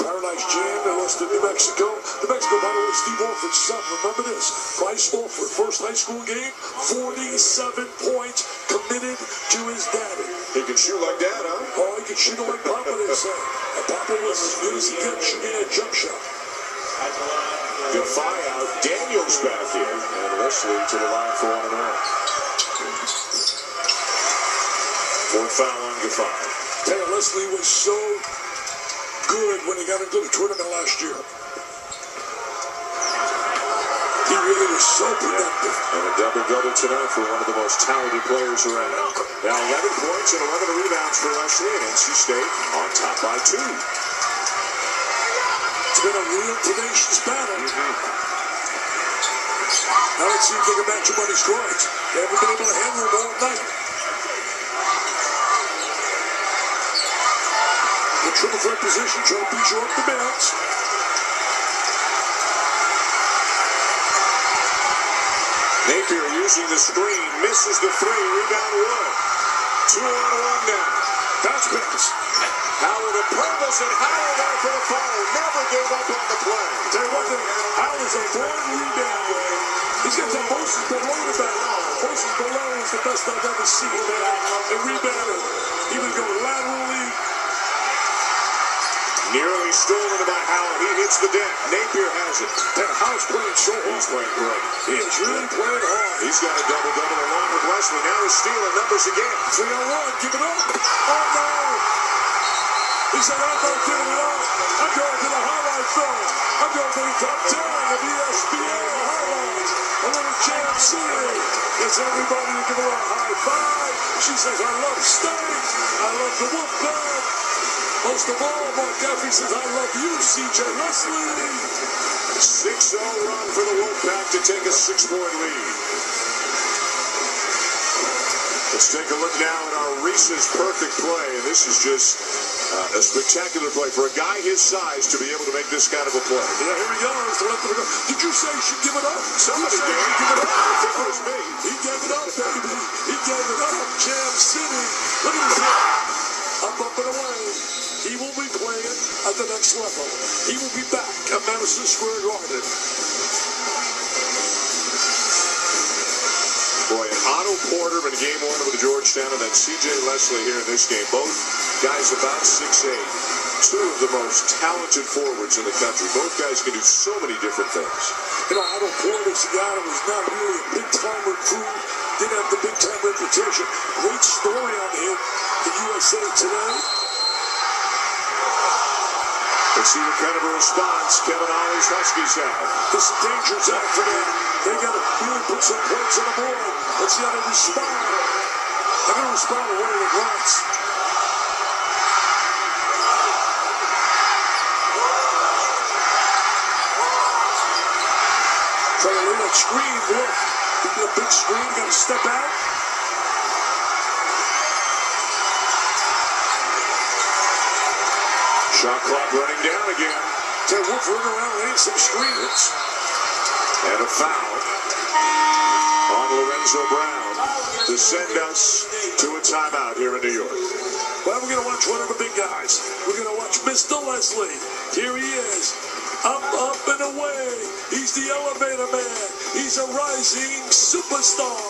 Paradise Jam. They lost to New Mexico. New Mexico, by the way, Steve Orford's son. Remember this. Bryce Orford, first high school game, 47 points committed to his daddy. He can shoot like that, huh? Oh, he can shoot like Papa, they say. And Papa was as good as he gets shooting a jump shot. Defy out. Daniels back here. And Leslie to the line for 1 and 1. Fourth foul on Defy. Taylor Leslie was so good when he got into the tournament last year. He really was so productive. And a double-double tonight for one of the most talented players around. Now 11 points and 11 rebounds for Leslie, and NC State on top by 2. It's been a real tenacious battle. Now let's see if they can match him on his guards. They haven't been able to handle him all night. The triple threat position trying to beat you up the bounce. Napier using the screen, misses the 3, rebound Wood. 2 on 1 now. Bounce pass. Howard to Purvis, and Howard there for the follow. Never gave up on the play. Tell you one thing, Howard's a born rebounder. He's got some Moses below the back. Moses below is the best I've ever seen, man. And rebounder. He would go laterally. Nearly stolen by Howard. He hits the deck. Napier has it. And Howard's playing so hard. He's playing great. He is really playing hard. He's got a double-double along with Leslie. Now he's stealing numbers again. 3 on 1. Give it up. Oh, no. He said, I'm not giving it up. I'm going to the highlight film. I'm going to the top 10 of ESPN highlights. A little Jam City. Gets everybody to give her a high five. She says, I love steak. I love the Wolfpack. Most of all, Mark Gaffney says, I love you, C.J. Leslie. 6-0 run for the Wolfpack to take a 6-point lead. Let's take a look now at our Reese's perfect play. And this is just a spectacular play for a guy his size to be able to make this kind of a play. Yeah, here he goes. Did you say he should give it up? Somebody did. Give it up. I think it was me. He gave it up, baby. He gave it up. Jam City. Look at his head. Up and away. He will be playing at the next level. He will be back at Madison Square Garden. Boy, Otto Porter in game 1 of the Georgetown, and then C.J. Leslie here in this game. Both guys about 6'8". 2 of the most talented forwards in the country. Both guys can do so many different things. You know, Otto Porter's a guy that was not really a big-time recruit. Didn't have the big-time reputation. Great story on him in USA Today. Let's see what kind of a response Kevin Ollie's Huskies have. This is a danger zone for them. They got to really put some points on the board. Let's see how they respond. They're going to respond to one of the grants. Try to lay that screen. Look, you get a big screen. Got to step out. Shot clock running down again. Ted Wolf running around laying some screens. And a foul on Lorenzo Brown to send us to a timeout here in New York. Well, we're going to watch one of the big guys. We're going to watch Mr. Leslie. Here he is. Up and away. He's the elevator man. He's a rising superstar.